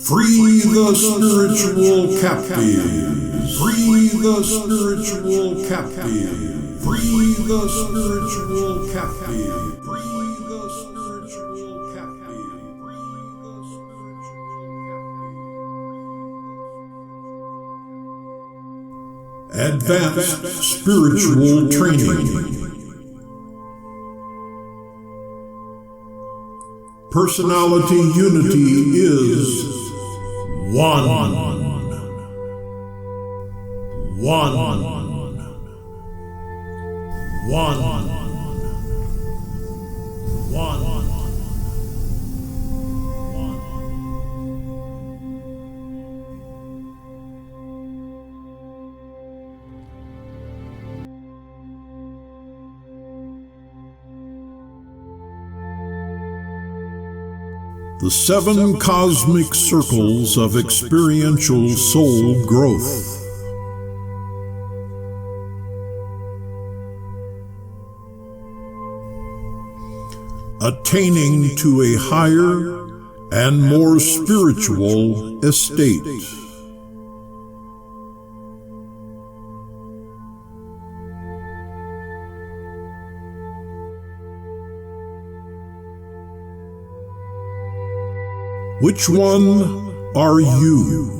Free the spiritual captives. Free the spiritual captive. Free the spiritual captive. Free the spiritual captive. Advanced spiritual training. Personality unity is one. The 7 cosmic circles of experiential soul growth. Attaining to a higher and more spiritual estate. Which one are you?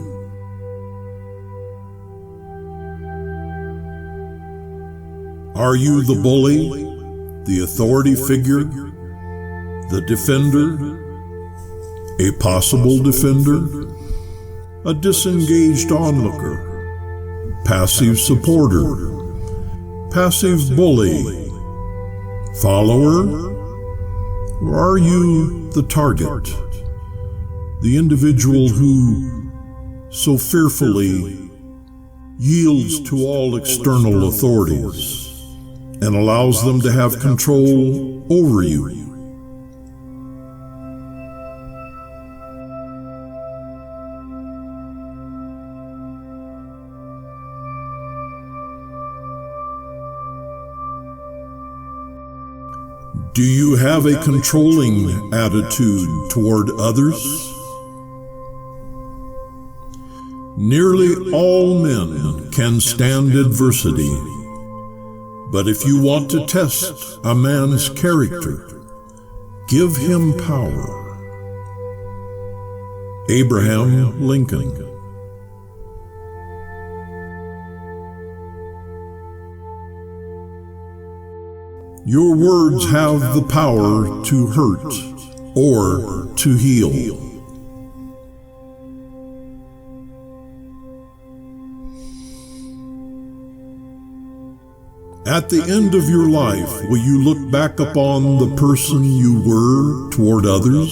Are you the bully, the authority figure, the defender, a possible defender, a disengaged onlooker, passive supporter, passive bully, follower, or are you the target? The individual who so fearfully yields to all external authorities and allows them to have control over you. Do you have a controlling attitude toward others? Nearly all men can stand adversity, but if you want to test a man's character, give him power. Abraham Lincoln. Your words have the power to hurt or to heal. At the end of your life, will you look back upon the person you were toward others?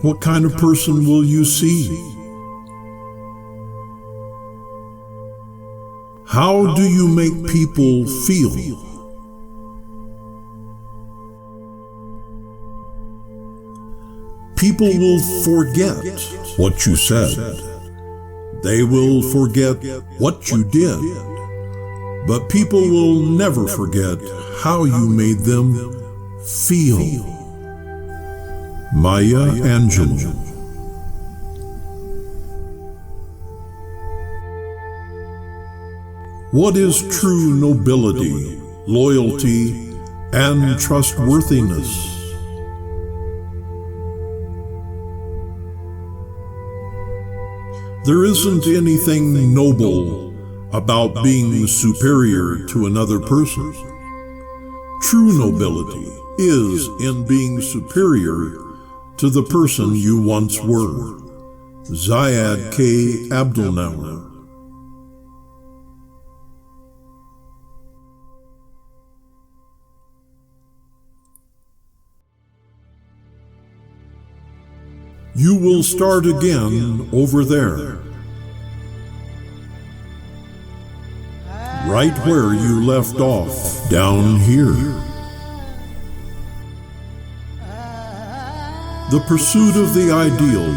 What kind of person will you see? How do you make people feel? People will forget what you said. They will forget what you did, but people will never forget how you made them feel. Maya Angelou. What is true nobility, loyalty, and trustworthiness? There isn't anything noble about being superior to another person. True nobility is in being superior to the person you once were. Zayed K. Abdelnawer. You will start again over there, right where you left off, down here. The pursuit of the ideal,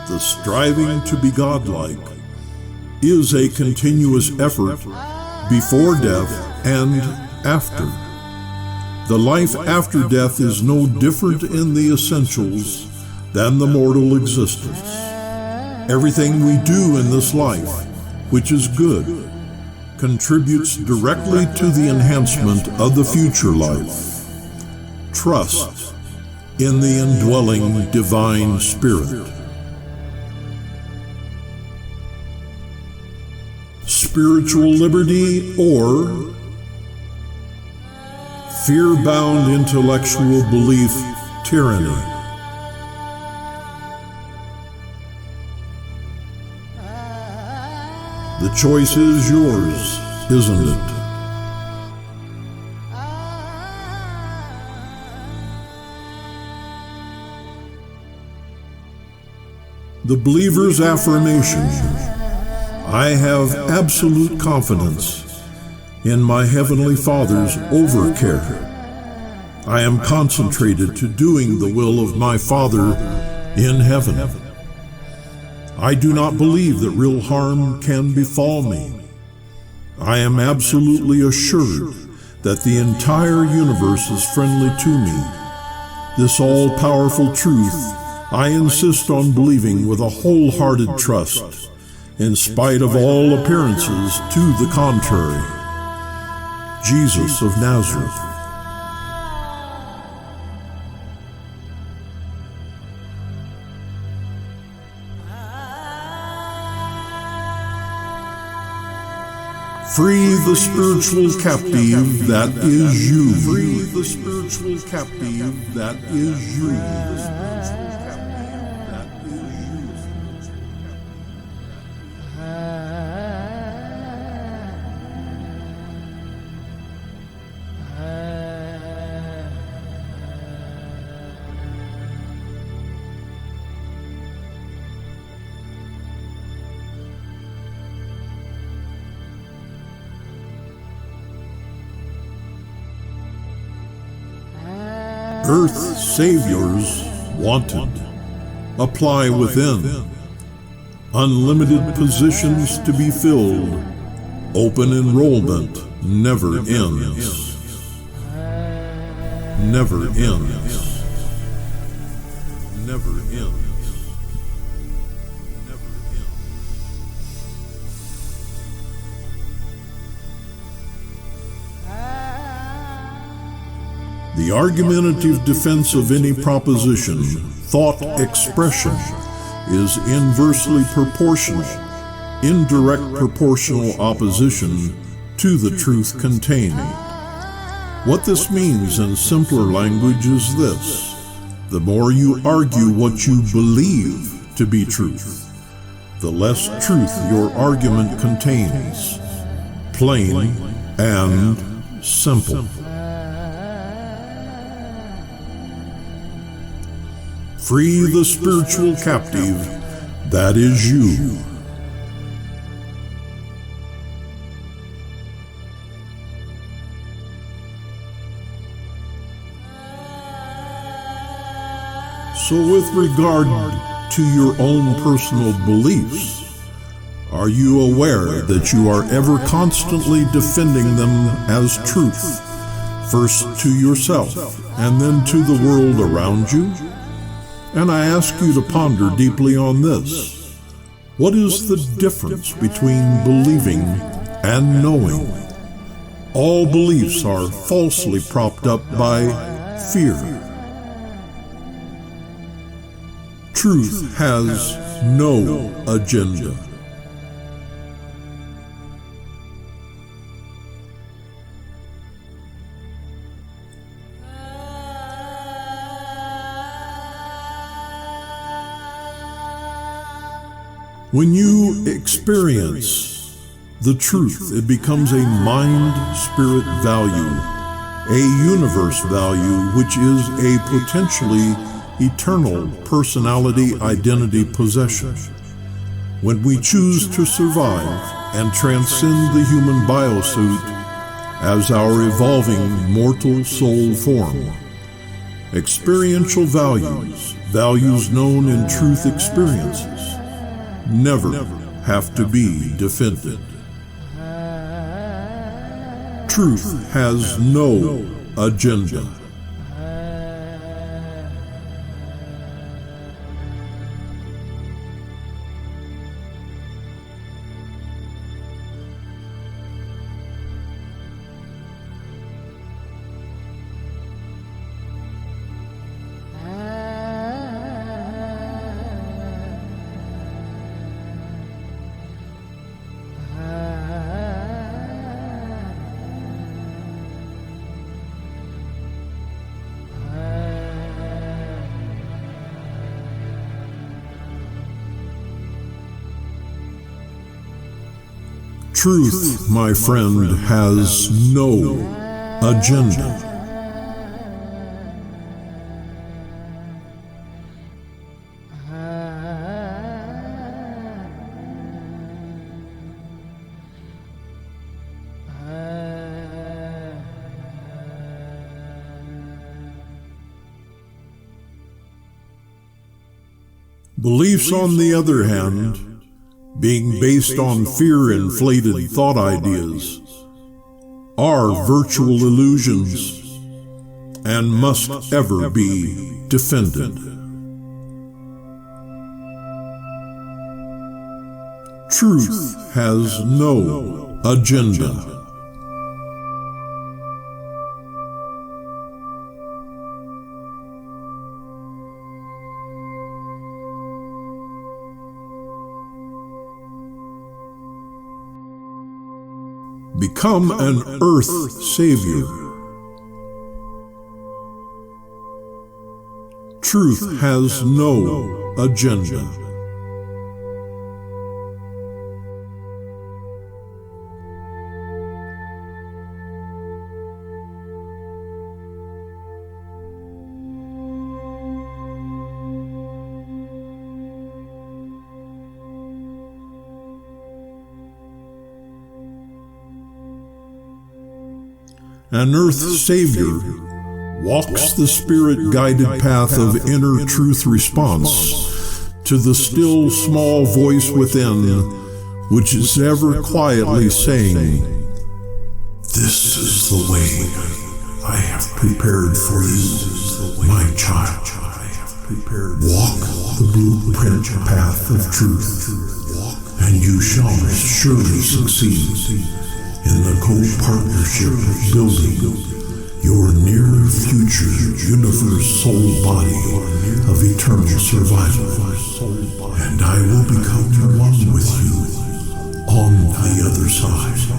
the striving to be godlike, is a continuous effort before death and after. The life after death is no different in the essentials than the mortal existence. Everything we do in this life, which is good, contributes directly to the enhancement of the future life. Trust in the indwelling divine spirit. Spiritual liberty or fear-bound intellectual belief tyranny. The choice is yours, isn't it? The believer's affirmation: I have absolute confidence in my Heavenly Father's overcare. I am concentrated to doing the will of my Father in heaven. I do not believe that real harm can befall me. I am absolutely assured that the entire universe is friendly to me. This all-powerful truth I insist on believing with a wholehearted trust, in spite of all appearances to the contrary. Jesus of Nazareth. Free the spiritual captive that is you. Free the spiritual captive that is you. Earth saviors wanted. Apply within. Unlimited positions to be filled. Open enrollment never ends. Never ends. Never ends. The argumentative defense of any proposition, thought expression, is inversely proportional, indirect proportional opposition to the truth contained. What this means in simpler language is this: the more you argue what you believe to be truth, the less truth your argument contains. Plain and simple. Free the spiritual captive that is you. So with regard to your own personal beliefs, are you aware that you are ever constantly defending them as truth, first to yourself and then to the world around you? And I ask you to ponder deeply on this. What is the difference between believing and knowing? All beliefs are falsely propped up by fear. Truth has no agenda. When you experience the truth, it becomes a mind-spirit value, a universe value, which is a potentially eternal personality identity possession. When we choose to survive and transcend the human biosuit as our evolving mortal soul form, experiential values known in truth experiences, never have to be defended. Truth has no agenda. Truth, my friend, has no agenda. Beliefs, on the other hand, being based on fear-inflated thought ideas, are virtual illusions and must ever be defended. Truth has no agenda. Become an earth savior. Truth has no agenda. An earth savior walks the spirit-guided path of inner truth response to the still small voice within, which is ever quietly saying, "This is the way I have prepared for you, my child. Walk the blueprint path of truth, and you shall surely succeed in the co-partnership of building your near future universe soul body of eternal survival. And I will become one with you on the other side."